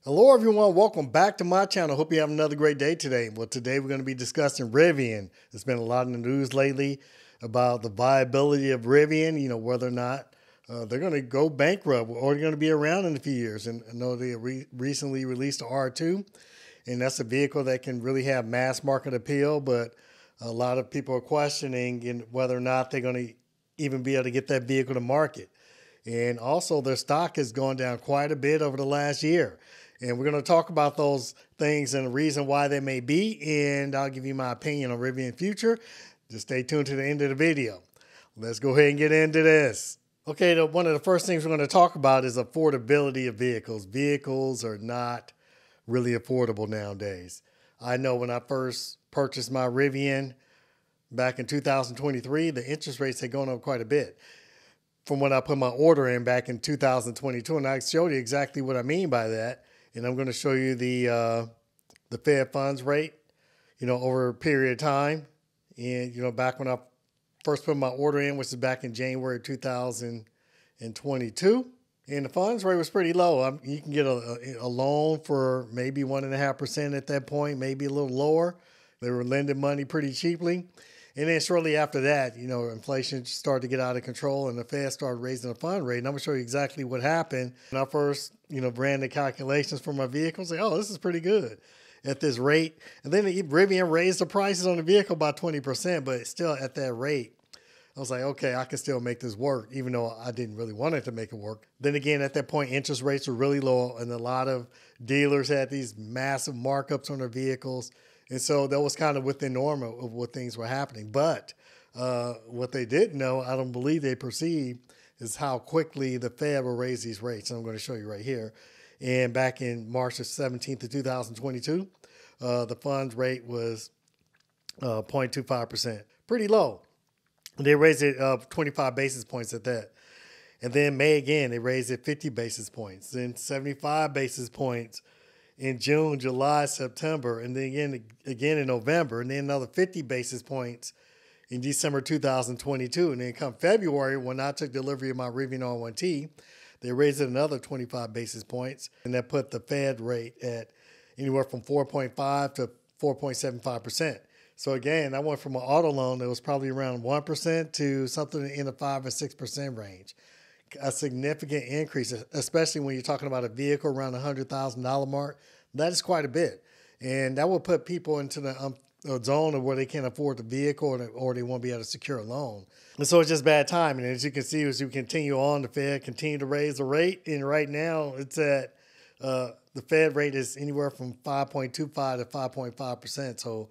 Hello everyone, welcome back to my channel. Hope you have another great day today. Well, today we're going to be discussing Rivian. There's been a lot in the news lately about the viability of Rivian, whether or not they're going to go bankrupt or they're going to be around in a few years. And I know they recently released the R2, and that's a vehicle that can really have mass market appeal, but a lot of people are questioning whether or not they're going to even be able to get that vehicle to market. And also their stock has gone down quite a bit over the last year. And we're going to talk about those things and the reason why they may be. And I'll give you my opinion on Rivian future. Just stay tuned to the end of the video. Let's go ahead and get into this. Okay, one of the first things we're going to talk about is affordability of vehicles. Vehicles are not really affordable nowadays. I know when I first purchased my Rivian back in 2023, the interest rates had gone up quite a bit from when I put my order in back in 2022. And I showed you exactly what I mean by that. And I'm going to show you the Fed funds rate, over a period of time. And, back when I first put my order in, which is back in January 2022, and the funds rate was pretty low. You can get a loan for maybe 1.5% at that point, maybe a little lower. They were lending money pretty cheaply. And then shortly after that, inflation started to get out of control and the Fed started raising the fund rate. And I'm going to show you exactly what happened. When I first, ran the calculations for my vehicle, I was like, oh, this is pretty good at this rate. And then Rivian raised the prices on the vehicle by 20%, but still at that rate, I was like, okay, I can still make this work, even though I didn't really want it to make it work. Then again, at that point, interest rates were really low and a lot of dealers had these massive markups on their vehicles. And so that was kind of within normal of what things were happening. But what they didn't know, I don't believe they perceived, is how quickly the Fed will raise these rates. And I'm going to show you right here. And back in March the 17th of 2022, the funds rate was 0.25%. Pretty low. They raised it 25 basis points at that. And then May again, they raised it 50 basis points. Then 75 basis points in June, July, September, and then again in November, and then another 50 basis points in December 2022. And then come February, when I took delivery of my Rivian R1T, they raised it another 25 basis points, and that put the Fed rate at anywhere from 4.5 to 4.75%. So again, I went from an auto loan that was probably around 1% to something in the 5 or 6% range. A significant increase, especially when you're talking about a vehicle around the $100,000 mark. That is quite a bit. And that will put people into the zone of where they can't afford the vehicle or they won't be able to secure a loan. And so it's just bad timing. And as you can see, as you continue on, the Fed continue to raise the rate. And right now it's at, the Fed rate is anywhere from 5.25 to 5.5%. So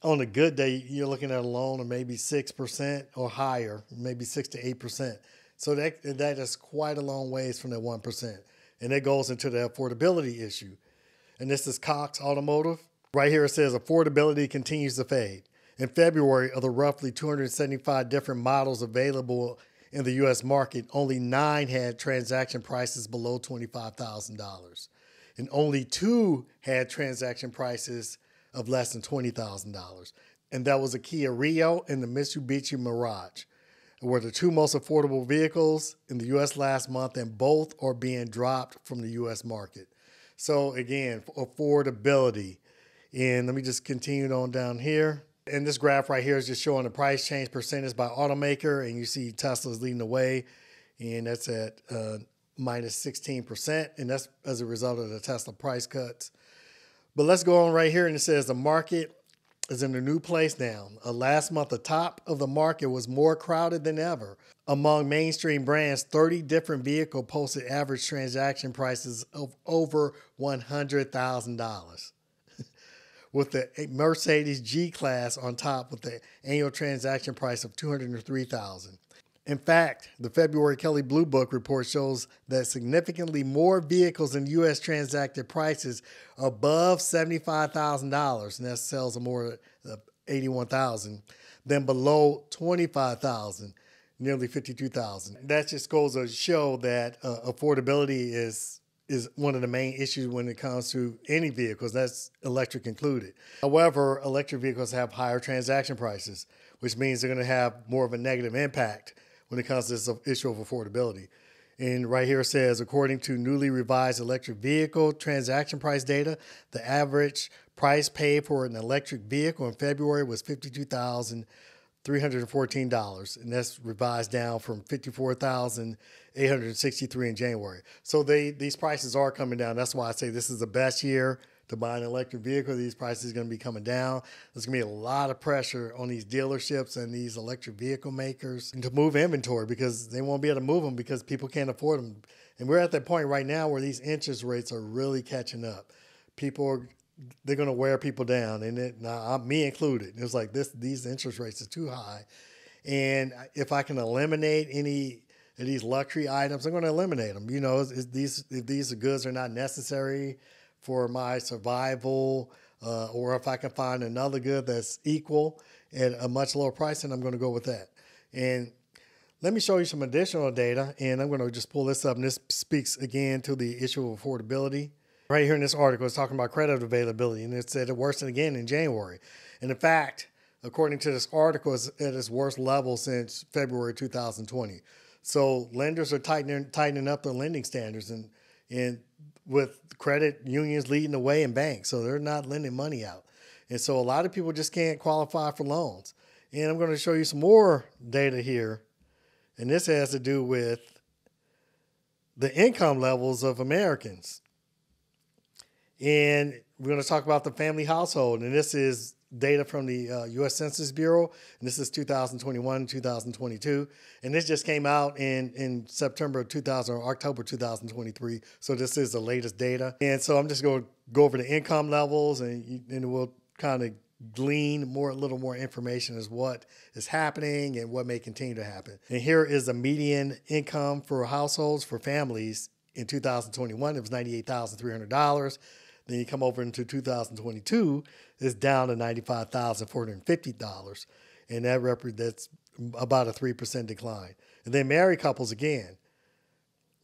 on a good day, you're looking at a loan of maybe 6% or higher, maybe 6 to 8%. So that is quite a long ways from that 1%. And that goes into the affordability issue. And this is Cox Automotive. Right here it says affordability continues to fade. In February, of the roughly 275 different models available in the U.S. market, only 9 had transaction prices below $25,000. And only 2 had transaction prices of less than $20,000. And that was a Kia Rio and the Mitsubishi Mirage. Were the 2 most affordable vehicles in the U.S. last month, and both are being dropped from the U.S. market. So again, affordability. And let me just continue on down here. And this graph right here is just showing the price change percentage by automaker. And you see Tesla's leading the way, and that's at minus 16%. And that's as a result of the Tesla price cuts. But let's go on right here, and it says the market is in a new place now. Last month, the top of the market was more crowded than ever. Among mainstream brands, 30 different vehicles posted average transaction prices of over $100,000. With the Mercedes G-Class on top with the annual transaction price of $203,000. In fact, the February Kelley Blue Book report shows that significantly more vehicles in U.S. transacted prices above $75,000, and that sells more than $81,000, than below $25,000, nearly $52,000. That just goes to show that affordability is one of the main issues when it comes to any vehicles, that's electric included. However, electric vehicles have higher transaction prices, which means they're going to have more of a negative impact when it comes to this issue of affordability. And right here it says, according to newly revised electric vehicle transaction price data, the average price paid for an electric vehicle in February was $52,314, and that's revised down from $54,863 in January. So these prices are coming down. That's why I say this is the best year to buy an electric vehicle. These prices are going to be coming down. There's going to be a lot of pressure on these dealerships and these electric vehicle makers to move inventory because they won't be able to move them because people can't afford them. And we're at that point right now where these interest rates are really catching up. They're going to wear people down, and me included. It's like these interest rates are too high. And if I can eliminate any of these luxury items, I'm going to eliminate them. You know, if these goods are not necessary for my survival, or if I can find another good that's equal at a much lower price, then I'm going to go with that. And let me show you some additional data, and I'm going to just pull this up, and this speaks again to the issue of affordability. Right here in this article, it's talking about credit availability, and it said it worsened again in January. And in fact, according to this article, it's at its worst level since February 2020. So lenders are tightening up their lending standards, and with credit unions leading the way and banks. So they're not lending money out. And so a lot of people just can't qualify for loans. And I'm going to show you some more data here. And this has to do with the income levels of Americans. And we're going to talk about the family household. And this is data from the U.S. Census Bureau. And this is 2021, 2022. And this just came out in September 2000 or October 2023. So this is the latest data. And so I'm just going to go over the income levels, and we'll kind of glean a little more information as what is happening and what may continue to happen. And here is the median income for households, for families in 2021. It was $98,300. Then you come over into 2022, it's down to $95,450. And that represents about a 3% decline. And then married couples again,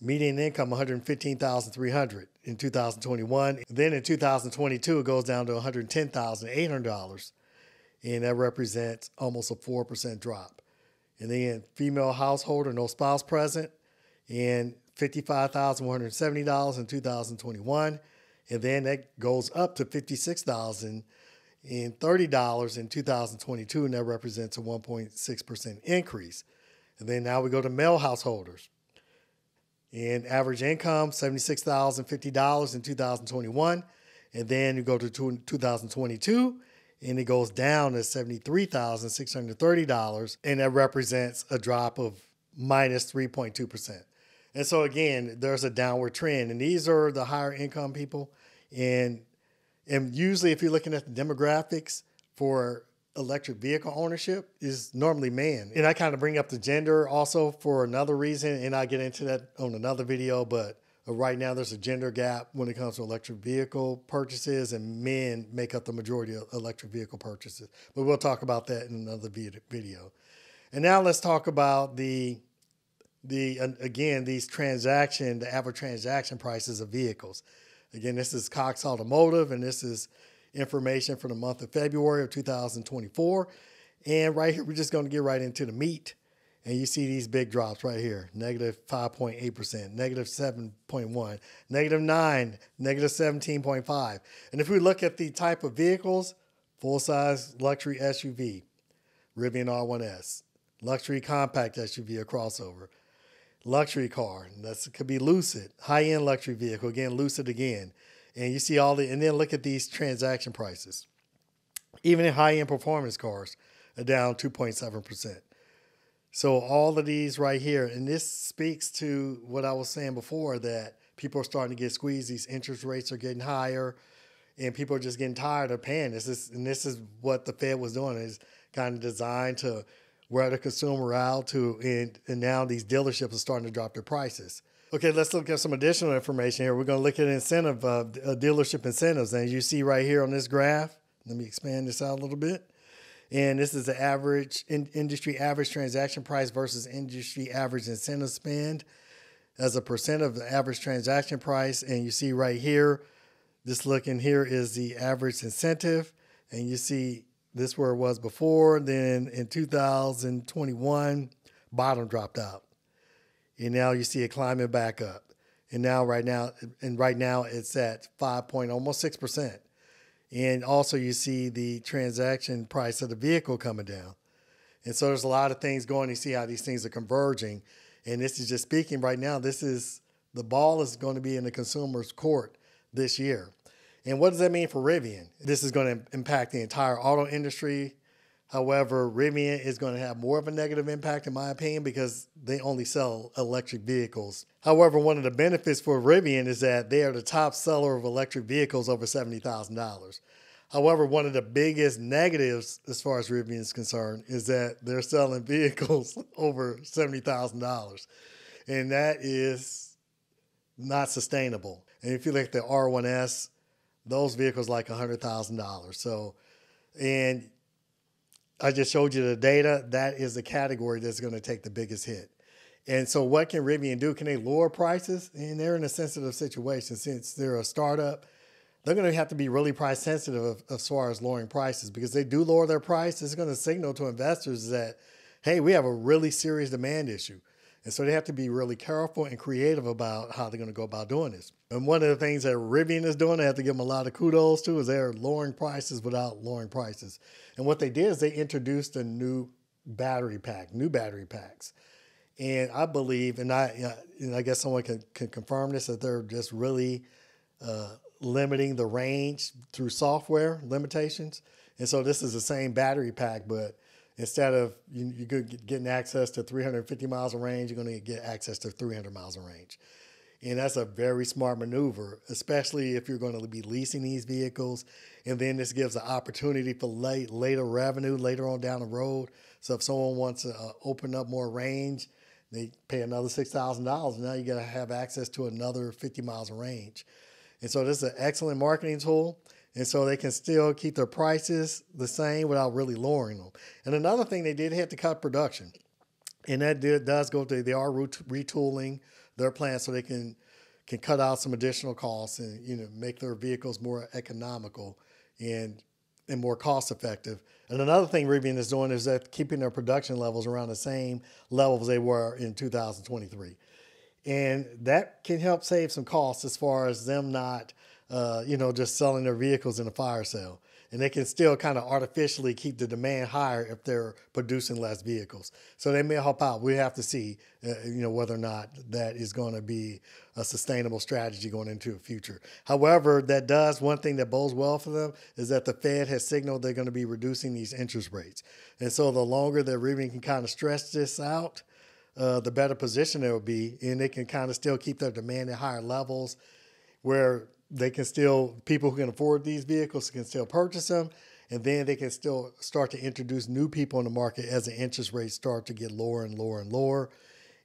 median income $115,300 in 2021. Then in 2022, it goes down to $110,800. And that represents almost a 4% drop. And then female household or no spouse present, and $55,170 in 2021. And then that goes up to $56,030 in 2022, and that represents a 1.6% increase. And then now we go to male householders. And average income, $76,050 in 2021. And then you go to 2022, and it goes down to $73,630, and that represents a drop of minus 3.2%. And so again, there's a downward trend, and these are the higher income people. And usually if you're looking at the demographics for electric vehicle ownership is normally man. And I kind of bring up the gender also for another reason, and I'll get into that on another video, but right now there's a gender gap when it comes to electric vehicle purchases, and men make up the majority of electric vehicle purchases. But we'll talk about that in another video. And now let's talk about the average transaction prices of vehicles. Again, this is Cox Automotive, and this is information for the month of February of 2024. And right here, we're just going to get right into the meat. And you see these big drops right here, negative 5.8%, negative 7.1, negative 9, negative 17.5. And if we look at the type of vehicles, full-size luxury SUV, Rivian R1S, luxury compact SUV, a crossover, luxury car, that could be Lucid, high-end luxury vehicle, again, Lucid again. And you see and then look at these transaction prices. Even in high-end performance cars are down 2.7%. So all of these right here, and this speaks to what I was saying before, that people are starting to get squeezed. These interest rates are getting higher, and people are just getting tired of paying. This is what the Fed was doing, is kind of designed to wear the consumer out and now these dealerships are starting to drop their prices. Okay, let's look at some additional information here. We're going to look at dealership incentives. And as you see right here on this graph, let me expand this out a little bit. And this is the average industry average transaction price versus industry average incentive spend as a percent of the average transaction price. And you see right here, this looking here is the average incentive. And you see this where it was before. Then in 2021, bottom dropped out. And now you see it climbing back up. And right now it's at 5 point, almost 6%. And also you see the transaction price of the vehicle coming down. And so there's a lot of things going. You see how these things are converging. And this is just speaking right now. The ball is going to be in the consumer's court this year. And what does that mean for Rivian? This is going to impact the entire auto industry. However, Rivian is going to have more of a negative impact, in my opinion, because they only sell electric vehicles. However, one of the benefits for Rivian is that they are the top seller of electric vehicles over $70,000. However, one of the biggest negatives as far as Rivian is concerned is that they're selling vehicles over $70,000. And that is not sustainable. And if you look at the R1S, those vehicles like $100,000. So, and I just showed you the data. That is the category that's going to take the biggest hit. And so what can Rivian do? Can they lower prices? And they're in a sensitive situation. Since they're a startup, they're going to have to be really price sensitive as far as lowering prices, because they do lower their price. It's going to signal to investors that, hey, we have a really serious demand issue. And so they have to be really careful and creative about how they're going to go about doing this. And one of the things that Rivian is doing, I have to give them a lot of kudos to, is they're lowering prices without lowering prices. And what they did is they introduced a new battery packs. And I believe, and I guess someone can confirm this, that they're just really limiting the range through software limitations. And so this is the same battery pack, but instead of you getting access to 350 miles of range, you're going to get access to 300 miles of range. And that's a very smart maneuver, especially if you're going to be leasing these vehicles. And then this gives an opportunity for later revenue later on down the road. So if someone wants to open up more range, they pay another $6,000. Now you got to have access to another 50 miles of range. And so this is an excellent marketing tool. And so they can still keep their prices the same without really lowering them. And another thing they did, had to cut production. And that does go to, they are retooling their plants so they can cut out some additional costs and make their vehicles more economical and more cost effective. And another thing Rivian is doing is that keeping their production levels around the same levels they were in 2023. And that can help save some costs as far as them not just selling their vehicles in a fire sale. And they can still kind of artificially keep the demand higher if they're producing less vehicles. So they may help out. We have to see, whether or not that is going to be a sustainable strategy going into the future. However, one thing that bodes well for them is that the Fed has signaled they're going to be reducing these interest rates. And so the longer that Rivian can kind of stretch this out, the better position they will be. And they can kind of still keep their demand at higher levels where people who can afford these vehicles can still purchase them, and then they can still start to introduce new people in the market as the interest rates start to get lower and lower and lower.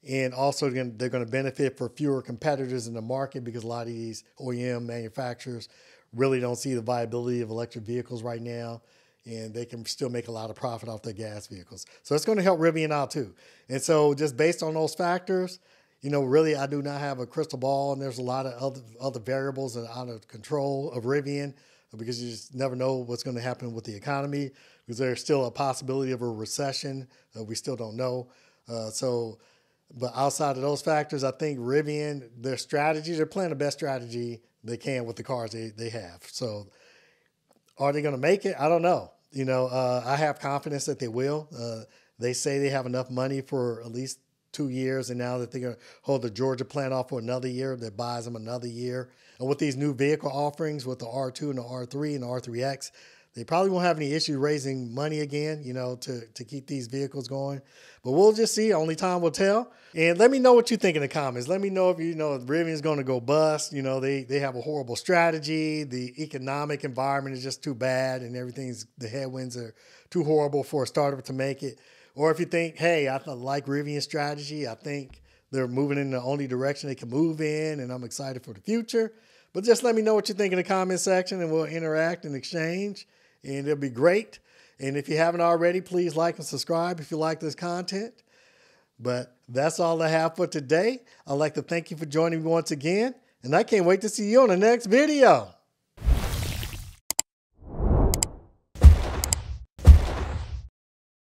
And also they're going to benefit for fewer competitors in the market, because a lot of these OEM manufacturers really don't see the viability of electric vehicles right now, and they can still make a lot of profit off their gas vehicles. So it's going to help Rivian out too. And so just based on those factors, really, I do not have a crystal ball, and there's a lot of other variables that are out of control of Rivian, because you just never know what's going to happen with the economy, because there's still a possibility of a recession. We still don't know. But outside of those factors, I think Rivian, they're playing the best strategy they can with the cars they have. So are they going to make it? I don't know. I have confidence that they will. They say they have enough money for at least 2 years, and now that they're going to hold the Georgia plant off for another year, that buys them another year. And with these new vehicle offerings, with the R2 and the R3 and the R3X, they probably won't have any issue raising money again, to keep these vehicles going. But we'll just see. Only time will tell. And let me know what you think in the comments. Let me know if Rivian's going to go bust. They have a horrible strategy. The economic environment is just too bad, and the headwinds are too horrible for a startup to make it. Or if you think, hey, I like Rivian's strategy, I think they're moving in the only direction they can move in, and I'm excited for the future. But just let me know what you think in the comment section, and we'll interact and exchange, and it'll be great. And if you haven't already, please like and subscribe if you like this content. But that's all I have for today. I'd like to thank you for joining me once again, and I can't wait to see you on the next video.